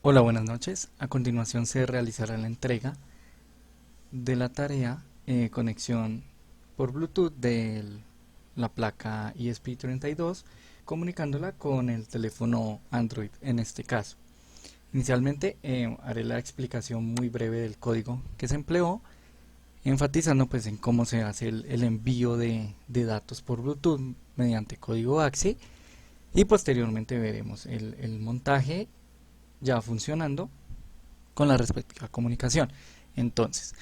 Hola, buenas noches. A continuación se realizará la entrega de la tarea conexión por Bluetooth de la placa ESP32, comunicándola con el teléfono Android en este caso. Inicialmente haré la explicación muy breve del código que se empleó, enfatizando pues en cómo se hace el envío de datos por Bluetooth mediante código AXI, y posteriormente veremos el montaje ya funcionando con la respectiva comunicación. Entonces,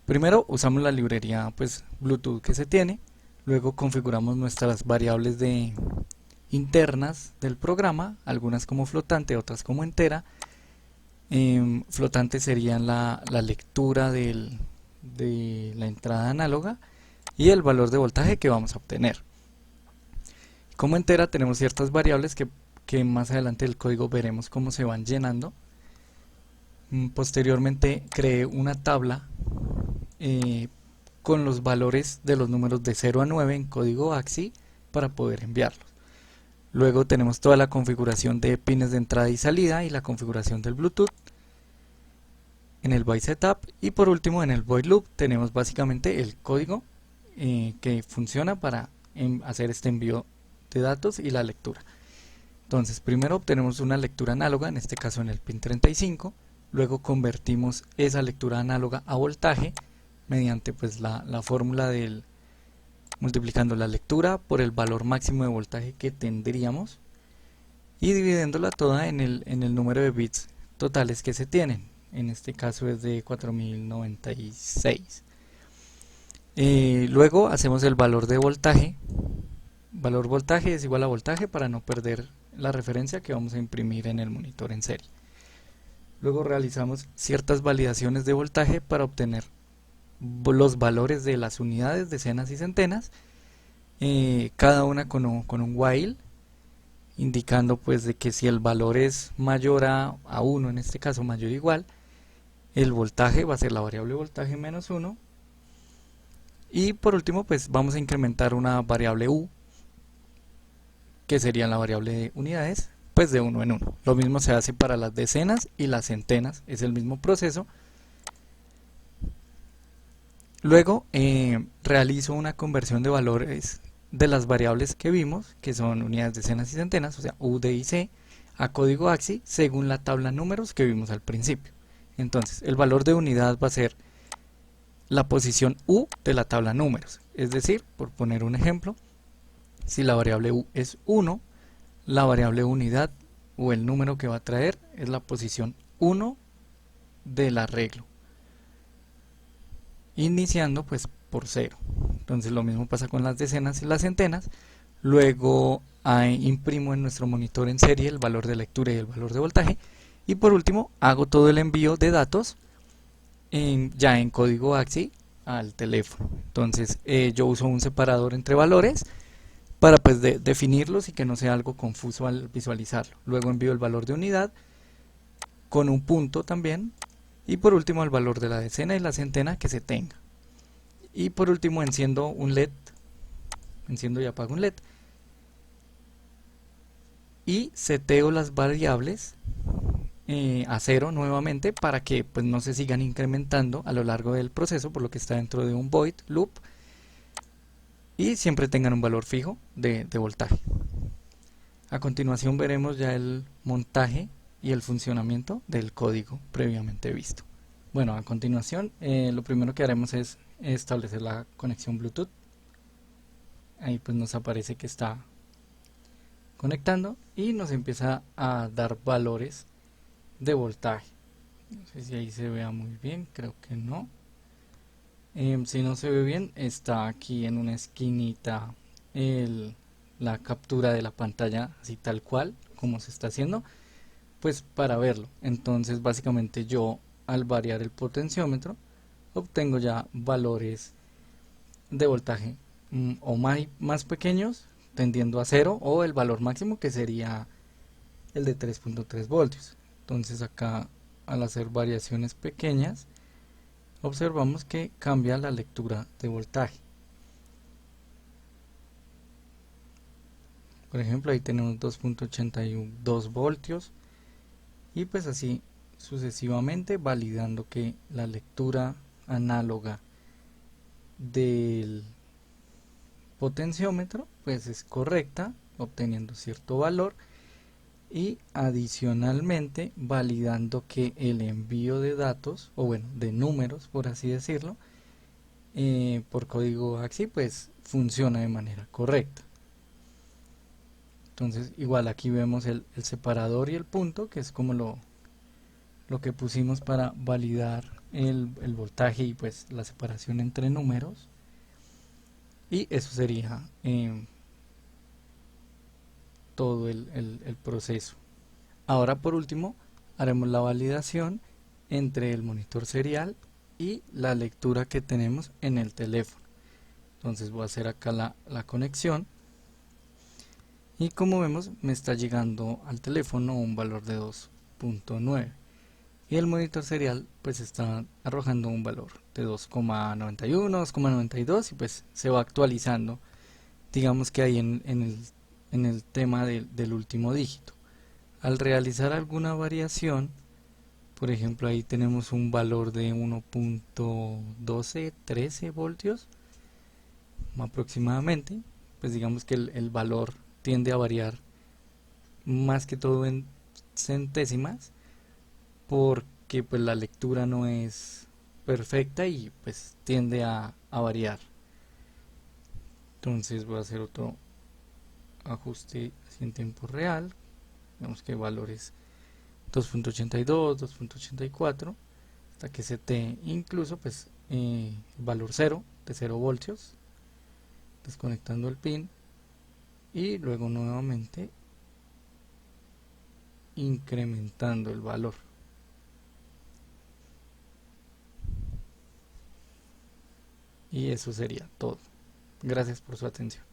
primero usamos la librería pues Bluetooth que se tiene, luego configuramos nuestras variables internas del programa, algunas como flotante, otras como entera. Flotante serían la lectura de la entrada análoga y el valor de voltaje que vamos a obtener. Como entera tenemos ciertas variables que más adelante del código veremos cómo se van llenando. Posteriormente creé una tabla eh, con los valores de los números de 0 a 9 en código AXI para poder enviarlos. Luego tenemos toda la configuración de pines de entrada y salida y la configuración del Bluetooth en el byte setup, y por último en el void loop tenemos básicamente el código que funciona para hacer este envío de datos y la lectura. Entonces primero obtenemos una lectura análoga, en este caso en el pin 35, luego convertimos esa lectura análoga a voltaje mediante pues la fórmula del multiplicando la lectura por el valor máximo de voltaje que tendríamos y dividiéndola toda en el número de bits totales que se tienen. En este caso es de 4096. Luego hacemos el valor de voltaje. Valor voltaje es igual a voltaje para no perder la referencia que vamos a imprimir en el monitor en serie. Luego realizamos ciertas validaciones de voltaje para obtener los valores de las unidades, decenas y centenas, cada una con un while, indicando pues de que si el valor es mayor a 1, en este caso mayor o igual, el voltaje va a ser la variable voltaje menos 1, y por último pues vamos a incrementar una variable u, que sería la variable de unidades, pues de 1 en 1. Lo mismo se hace para las decenas y las centenas, es el mismo proceso. Luego realizo una conversión de valores de las variables que vimos, que son unidades, decenas y centenas, o sea, U, D y C, a código AXI según la tabla números que vimos al principio. Entonces, el valor de unidad va a ser la posición U de la tabla números. Es decir, por poner un ejemplo, si la variable U es 1, la variable unidad o el número que va a traer es la posición 1 del arreglo, iniciando pues por 0. Entonces lo mismo pasa con las decenas y las centenas. Luego imprimo en nuestro monitor en serie el valor de lectura y el valor de voltaje. Y por último hago todo el envío de datos ya en código AXI al teléfono. Entonces yo uso un separador entre valores para pues definirlos y que no sea algo confuso al visualizarlo. Luego envío el valor de unidad con un punto también. Y por último el valor de la decena y la centena que se tenga. Y por último enciendo un LED, enciendo y apago un LED. Y seteo las variables a 0 nuevamente para que pues no se sigan incrementando a lo largo del proceso, por lo que está dentro de un void loop, y siempre tengan un valor fijo de voltaje. A continuación veremos ya el montaje y el funcionamiento del código previamente visto. Bueno, a continuación lo primero que haremos es establecer la conexión Bluetooth. Ahí pues nos aparece que está conectando y nos empieza a dar valores de voltaje. No sé si ahí se vea muy bien, creo que no. Si no se ve bien, está aquí en una esquinita la captura de la pantalla, así tal cual como se está haciendo, pues para verlo. Entonces básicamente yo al variar el potenciómetro obtengo ya valores de voltaje o más pequeños tendiendo a 0, o el valor máximo que sería el de 3.3 voltios. Entonces acá al hacer variaciones pequeñas observamos que cambia la lectura de voltaje. Por ejemplo, ahí tenemos 2.82 voltios y pues así sucesivamente, validando que la lectura análoga del potenciómetro pues es correcta, obteniendo cierto valor, y adicionalmente validando que el envío de datos, o bueno, de números por así decirlo, por código AXI pues funciona de manera correcta. Entonces igual aquí vemos el separador y el punto, que es como lo que pusimos para validar el voltaje y pues la separación entre números, y eso sería todo el proceso. Ahora por último haremos la validación entre el monitor serial y la lectura que tenemos en el teléfono. Entonces voy a hacer acá la conexión, y como vemos me está llegando al teléfono un valor de 2.9 y el monitor serial pues está arrojando un valor de 2,91, 2,92, y pues se va actualizando, digamos que ahí en el tema del último dígito. Al realizar alguna variación, por ejemplo ahí tenemos un valor de 1.12, 13 voltios aproximadamente, pues digamos que el valor tiende a variar más que todo en centésimas, porque pues la lectura no es perfecta y pues tiende a variar. Entonces voy a hacer otro ajuste así en tiempo real. Vemos que valores 2.82, 2.84, hasta que se te incluso pues valor 0 de 0 voltios, desconectando el pin y luego nuevamente incrementando el valor. Y eso sería todo. Gracias por su atención.